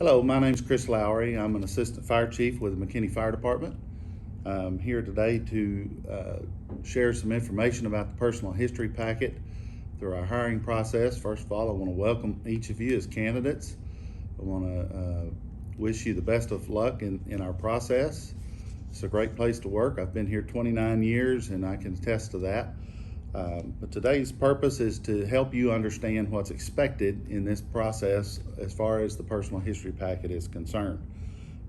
Hello, my name's Chris Lowry. I'm an assistant fire chief with the McKinney Fire Department. I'm here today to share some information about the personal history packet through our hiring process. First of all, I want to welcome each of you as candidates. I want to wish you the best of luck in our process. It's a great place to work. I've been here 29 years and I can attest to that. But today's purpose is to help you understand what's expected in this process as far as the personal history packet is concerned.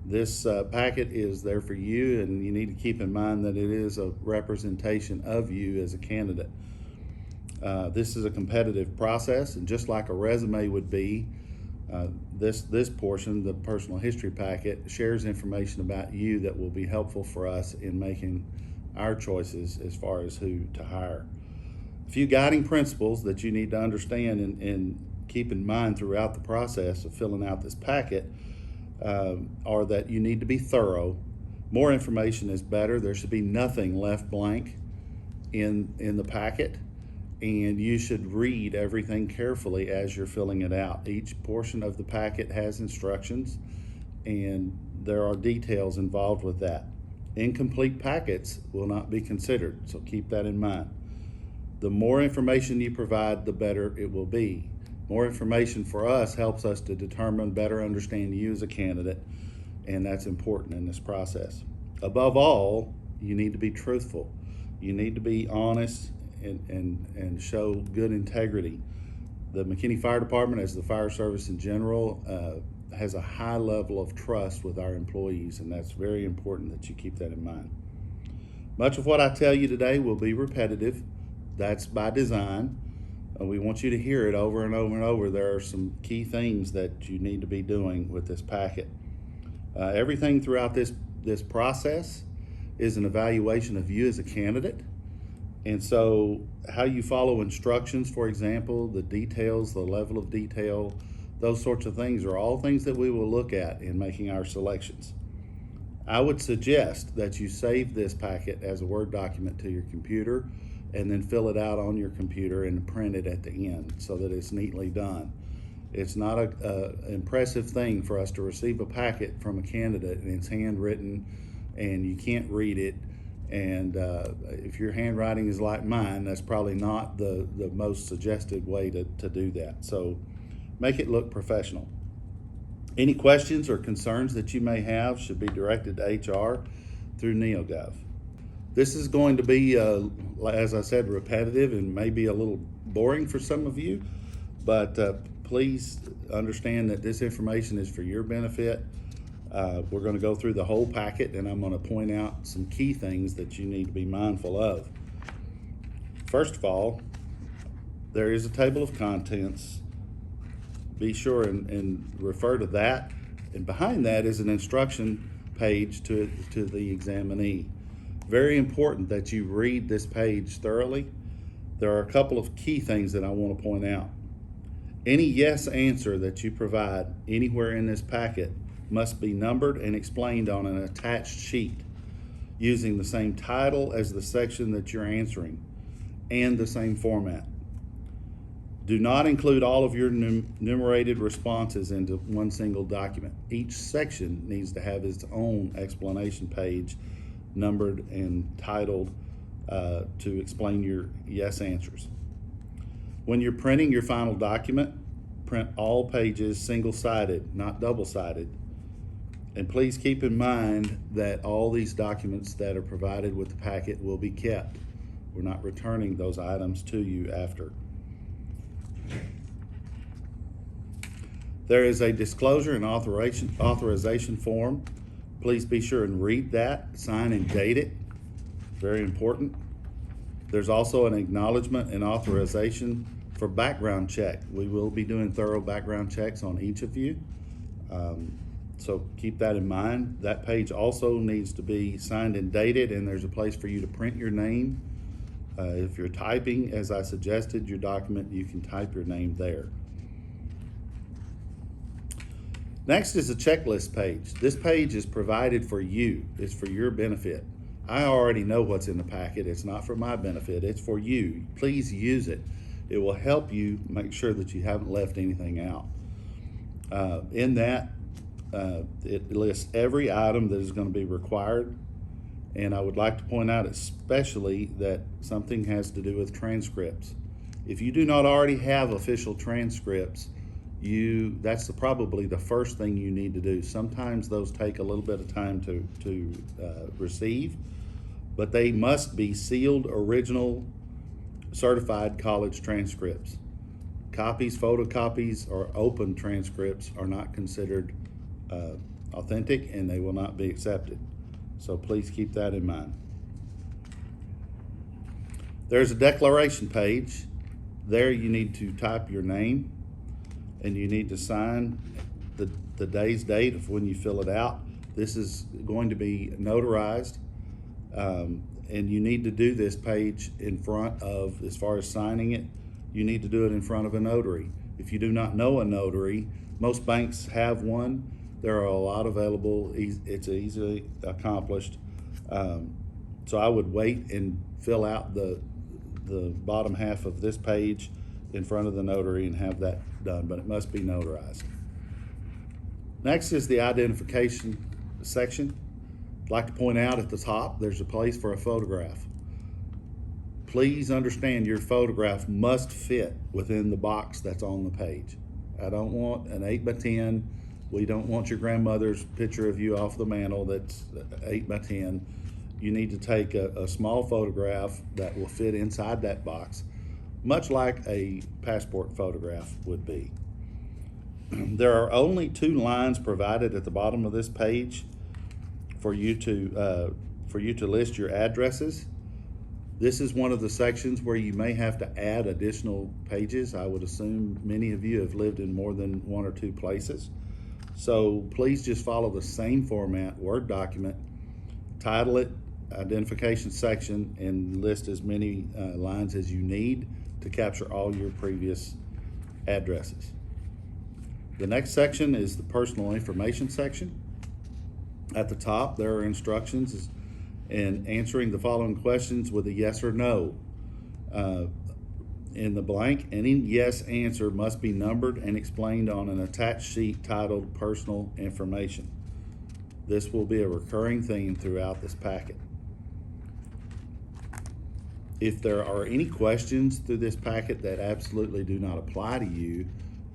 This packet is there for you, and you need to keep in mind that it is a representation of you as a candidate. This is a competitive process, and just like a resume would be, this portion, the personal history packet, shares information about you that will be helpful for us in making our choices as far as who to hire. A few guiding principles that you need to understand and keep in mind throughout the process of filling out this packet are that you need to be thorough. More information is better. There should be nothing left blank in the packet, and you should read everything carefully as you're filling it out. Each portion of the packet has instructions, and there are details involved with that. Incomplete packets will not be considered, so keep that in mind. The more information you provide, the better it will be. More information for us helps us to better understand you as a candidate, and that's important in this process. Above all, you need to be truthful. You need to be honest and show good integrity. The McKinney Fire Department, as the fire service in general, has a high level of trust with our employees, and that's very important that you keep that in mind. Much of what I tell you today will be repetitive. That's by design. We want you to hear it over and over and over. There are some key things that you need to be doing with this packet. Everything throughout this process is an evaluation of you as a candidate. And so how you follow instructions, for example, the details, the level of detail, those sorts of things are all things that we will look at in making our selections. I would suggest that you save this packet as a Word document to your computer and then fill it out on your computer and print it at the end so that it's neatly done. It's not an impressive thing for us to receive a packet from a candidate and it's handwritten and you can't read it. And if your handwriting is like mine, that's probably not the most suggested way to do that. So make it look professional. Any questions or concerns that you may have should be directed to HR through NeoGov. This is going to be, as I said, repetitive and maybe a little boring for some of you, but please understand that this information is for your benefit. We're going to go through the whole packet, and I'm going to point out some key things that you need to be mindful of. First of all, there is a table of contents. Be sure and refer to that, and behind that is an instruction page to the examinee. Very important that you read this page thoroughly. There are a couple of key things that I want to point out. Any yes answer that you provide anywhere in this packet must be numbered and explained on an attached sheet using the same title as the section that you're answering and the same format. Do not include all of your numerated responses into one single document. Each section needs to have its own explanation page, numbered and titled to explain your yes answers. When you're printing your final document, print all pages single-sided, not double-sided. And please keep in mind that all these documents that are provided with the packet will be kept. We're not returning those items to you after. There is a disclosure and authorization form. Please be sure and read that, sign and date it. Very important. There's also an acknowledgement and authorization for background check. We will be doing thorough background checks on each of you. So keep that in mind. That page also needs to be signed and dated, and there's a place for you to print your name. If you're typing, as I suggested, your document, you can type your name there. Next is a checklist page. This page is provided for you. It's for your benefit. I already know what's in the packet. It's not for my benefit. It's for you. Please use it. It will help you make sure that you haven't left anything out. In that, It lists every item that is going to be required. And I would like to point out especially that something has to do with transcripts. If you do not already have official transcripts, that's probably the first thing you need to do. Sometimes those take a little bit of time to receive, but they must be sealed, original, certified college transcripts. Copies, photocopies, or open transcripts are not considered authentic, and they will not be accepted. So please keep that in mind. There's a declaration page. There you need to type your name, and you need to sign the day's date of when you fill it out. This is going to be notarized, and you need to do this page in front of, as far as signing it, you need to do it in front of a notary. If you do not know a notary, most banks have one. There are a lot available. It's easily accomplished. So I would wait and fill out the bottom half of this page in front of the notary and have that done, but it must be notarized. Next is the identification section. I'd like to point out at the top, there's a place for a photograph. Please understand your photograph must fit within the box that's on the page. I don't want an 8x10. We don't want your grandmother's picture of you off the mantle that's 8x10. You need to take a small photograph that will fit inside that box, much like a passport photograph would be. There are only 2 lines provided at the bottom of this page for you to list your addresses. This is one of the sections where you may have to add additional pages. I would assume many of you have lived in more than 1 or 2 places. So please just follow the same format, Word document, title it, identification section, and list as many lines as you need to capture all your previous addresses. The next section is the personal information section. At the top, there are instructions in answering the following questions with a yes or no. In the blank, any yes answer must be numbered and explained on an attached sheet titled Personal Information. This will be a recurring theme throughout this packet. If there are any questions through this packet that absolutely do not apply to you,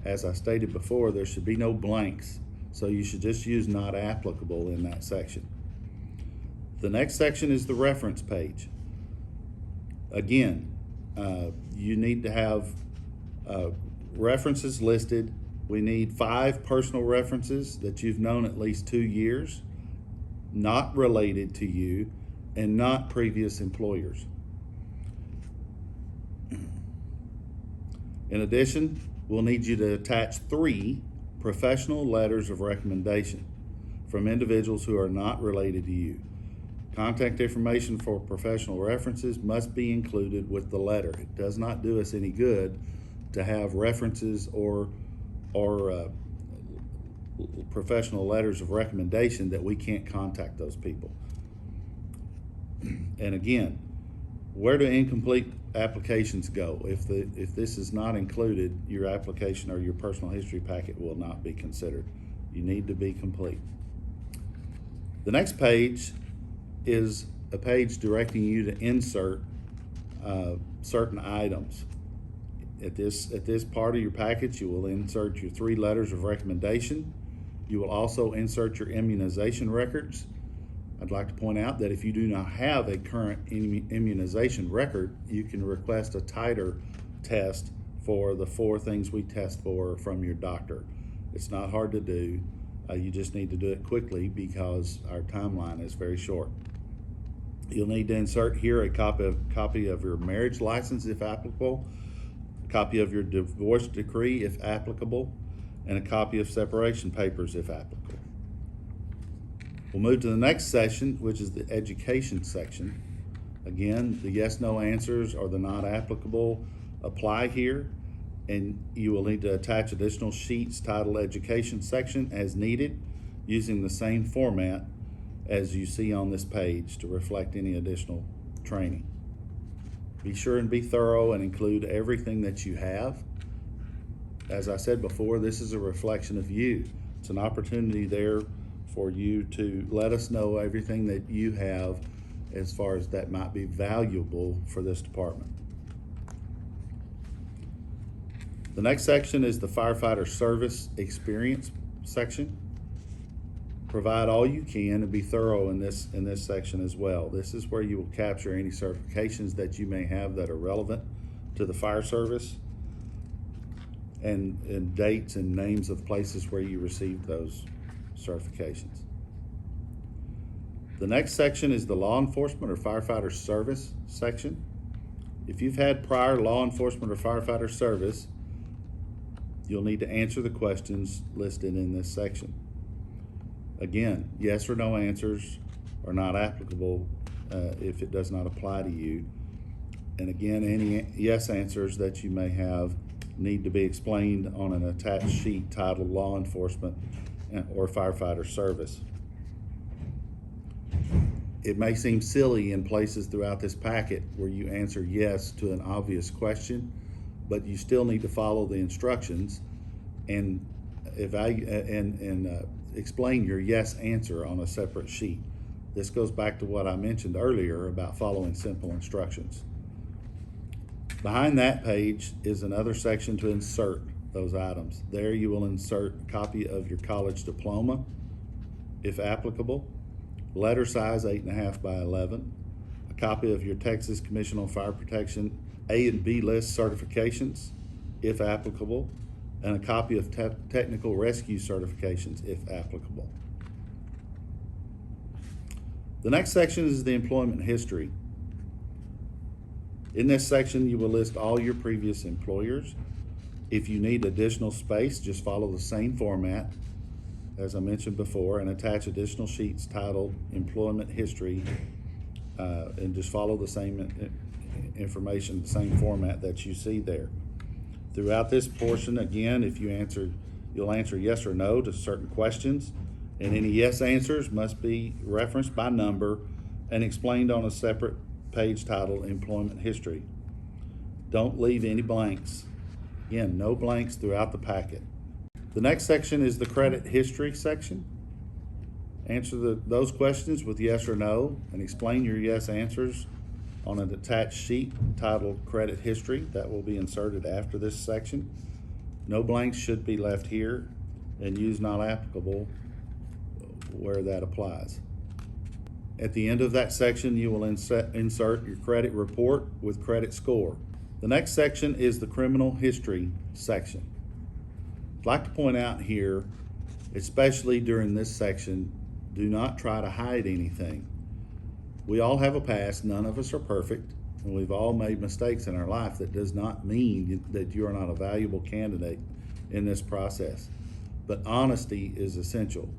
as I stated before, there should be no blanks, so you should just use not applicable in that section. The next section is the reference page. Again, you need to have references listed. We need 5 personal references that you've known at least 2 years, not related to you, and not previous employers. In addition, we'll need you to attach 3 professional letters of recommendation from individuals who are not related to you. Contact information for professional references must be included with the letter. It does not do us any good to have references or professional letters of recommendation that we can't contact those people. And again, where do incomplete applications go? If this is not included, your application or your personal history packet will not be considered. You need to be complete. The next page is a page directing you to insert certain items. At this part of your package, you will insert your 3 letters of recommendation. You will also insert your immunization records. I'd like to point out that if you do not have a current immunization record, you can request a titer test for the 4 things we test for from your doctor. It's not hard to do. You just need to do it quickly because our timeline is very short. You'll need to insert here a copy of your marriage license if applicable, a copy of your divorce decree if applicable, and a copy of separation papers if applicable. We'll move to the next section, which is the education section. Again, the yes/no answers or the not applicable apply here, and you will need to attach additional sheets titled Education section as needed, using the same format as you see on this page to reflect any additional training. Be sure and be thorough and include everything that you have. As I said before, this is a reflection of you. It's an opportunity there for you to let us know everything that you have as far as that might be valuable for this department. The next section is the firefighter service experience section. Provide all you can and be thorough in this section as well. This is where you will capture any certifications that you may have that are relevant to the fire service, and dates and names of places where you received those certifications. The next section is the law enforcement or firefighter service section. If you've had prior law enforcement or firefighter service, you'll need to answer the questions listed in this section. Again, yes or no answers are not applicable if it does not apply to you. And again, any yes answers that you may have need to be explained on an attached sheet titled Law Enforcement or Firefighter Service. It may seem silly in places throughout this packet where you answer yes to an obvious question, but you still need to follow the instructions and explain your yes answer on a separate sheet. This goes back to what I mentioned earlier about following simple instructions. Behind that page is another section to insert those items. There you will insert a copy of your college diploma, if applicable, letter size 8.5 by 11, a copy of your Texas Commission on Fire Protection A and B list certifications, if applicable, and a copy of technical rescue certifications, if applicable. The next section is the employment history. In this section, you will list all your previous employers. If you need additional space, just follow the same format as I mentioned before and attach additional sheets titled Employment History, and just follow the same information, the same format that you see there. Throughout this portion, again, you'll answer yes or no to certain questions, and any yes answers must be referenced by number and explained on a separate page titled Employment History. Don't leave any blanks. Again, no blanks throughout the packet. The next section is the credit history section. Answer those questions with yes or no and explain your yes answers on an attached sheet titled Credit History that will be inserted after this section. No blanks should be left here, and use not applicable where that applies. At the end of that section, you will insert your credit report with credit score. The next section is the criminal history section. I'd like to point out here, especially during this section, do not try to hide anything. We all have a past, none of us are perfect, and we've all made mistakes in our life. That does not mean that you are not a valuable candidate in this process. But honesty is essential.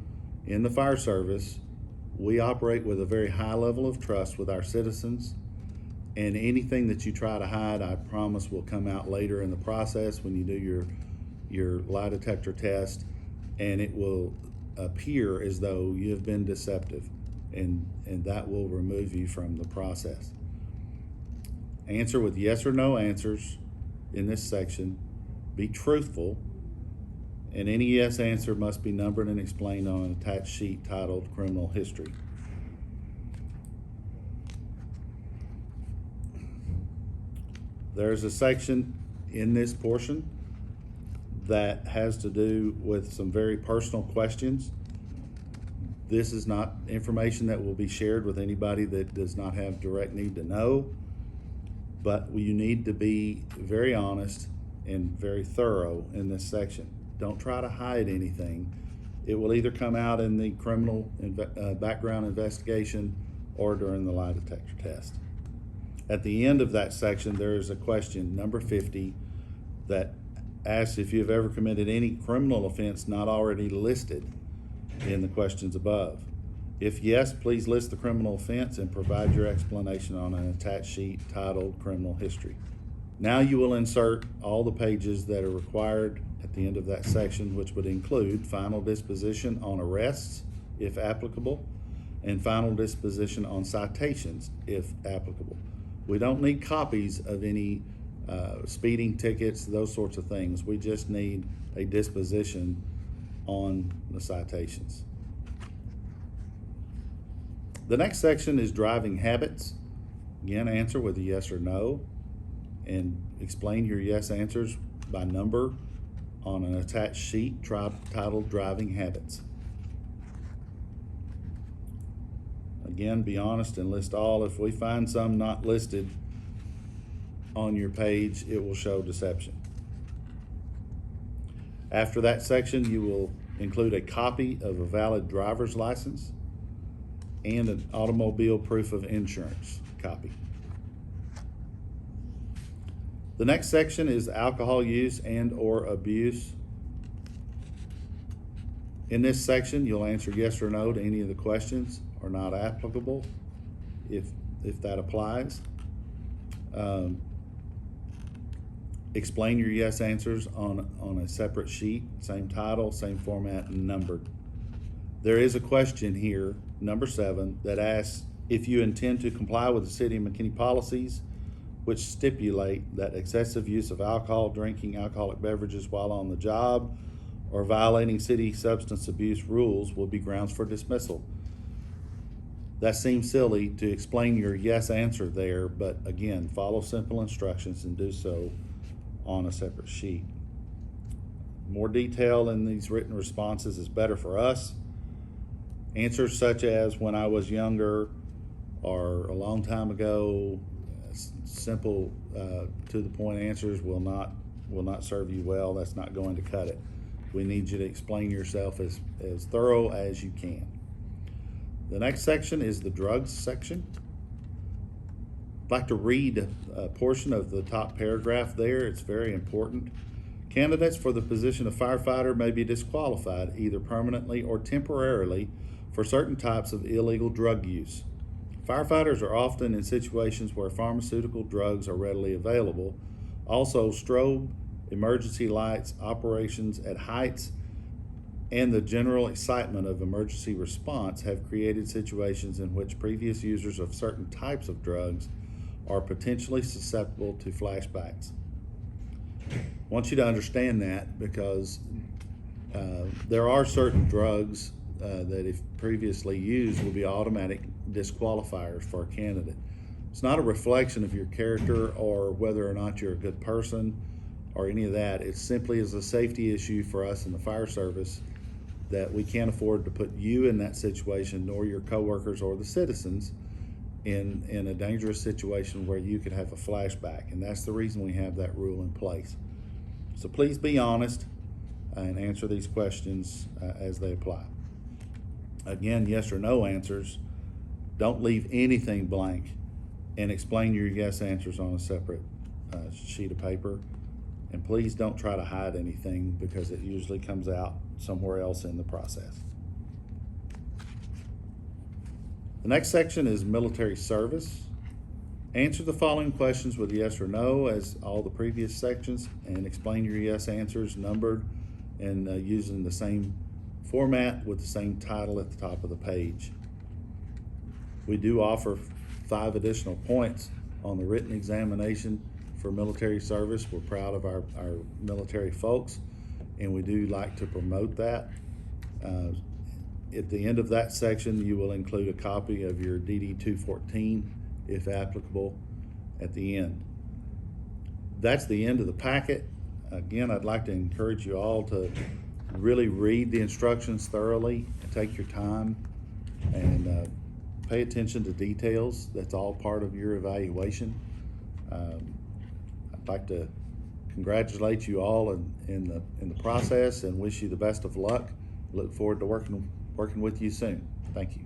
In the fire service, we operate with a very high level of trust with our citizens, and anything that you try to hide, I promise, will come out later in the process when you do your lie detector test, and it will appear as though you have been deceptive, and that will remove you from the process. Answer with yes or no answers in this section. Be truthful, and any yes answer must be numbered and explained on an attached sheet titled Criminal History. There's a section in this portion that has to do with some very personal questions. This is not information that will be shared with anybody that does not have direct need to know, but you need to be very honest and very thorough in this section. Don't try to hide anything. It will either come out in the criminal background investigation or during the lie detector test. At the end of that section, there is a question, number 50, that asks if you have ever committed any criminal offense not already listed in the questions above. If yes, please list the criminal offense and provide your explanation on an attached sheet titled Criminal History. Now you will insert all the pages that are required at the end of that section, which would include final disposition on arrests, if applicable, and final disposition on citations, if applicable. We don't need copies of any speeding tickets, those sorts of things. We just need a disposition on the citations. The next section is driving habits. Again, answer with a yes or no, and explain your yes answers by number on an attached sheet titled Driving Habits. Again, be honest and list all. If we find some not listed on your page, it will show deception. After that section, you will include a copy of a valid driver's license and an automobile proof of insurance copy. The next section is alcohol use and or abuse. In this section, you'll answer yes or no to any of the questions are not applicable if that applies. Explain your yes answers on a separate sheet, same title, same format, and numbered. There is a question here, number 7, that asks if you intend to comply with the City of McKinney policies which stipulate that excessive use of alcohol, drinking alcoholic beverages while on the job, or violating city substance abuse rules will be grounds for dismissal. That seems silly to explain your yes answer there, but again, follow simple instructions and do so on a separate sheet. More detail in these written responses is better for us. Answers such as when I was younger or a long time ago, simple to the point answers will not serve you well. That's not going to cut it. We need you to explain yourself as thorough as you can. The next section is the drugs section. I'd like to read a portion of the top paragraph there. It's very important. Candidates for the position of firefighter may be disqualified either permanently or temporarily for certain types of illegal drug use. Firefighters are often in situations where pharmaceutical drugs are readily available. Also, strobe, emergency lights, operations at heights, and the general excitement of emergency response have created situations in which previous users of certain types of drugs are potentially susceptible to flashbacks. I want you to understand that because there are certain drugs that if previously used will be automatic disqualifiers for a candidate. It's not a reflection of your character or whether or not you're a good person or any of that. It simply is a safety issue for us in the fire service that we can't afford to put you in that situation, nor your coworkers or the citizens in a dangerous situation where you could have a flashback. And that's the reason we have that rule in place. So please be honest and answer these questions as they apply. Again, yes or no answers. Don't leave anything blank, and explain your yes answers on a separate sheet of paper. And please don't try to hide anything because it usually comes out somewhere else in the process. The next section is military service. Answer the following questions with yes or no as all the previous sections, and explain your yes answers numbered and using the same format with the same title at the top of the page. We do offer 5 additional points on the written examination for military service. We're proud of our military folks, and we do like to promote that. At the end of that section, you will include a copy of your DD 214, if applicable, at the end. That's the end of the packet. Again, I'd like to encourage you all to really read the instructions thoroughly, take your time, and pay attention to details. That's all part of your evaluation. I'd like to congratulate you all in the process and wish you the best of luck. Look forward to working with you soon. Thank you.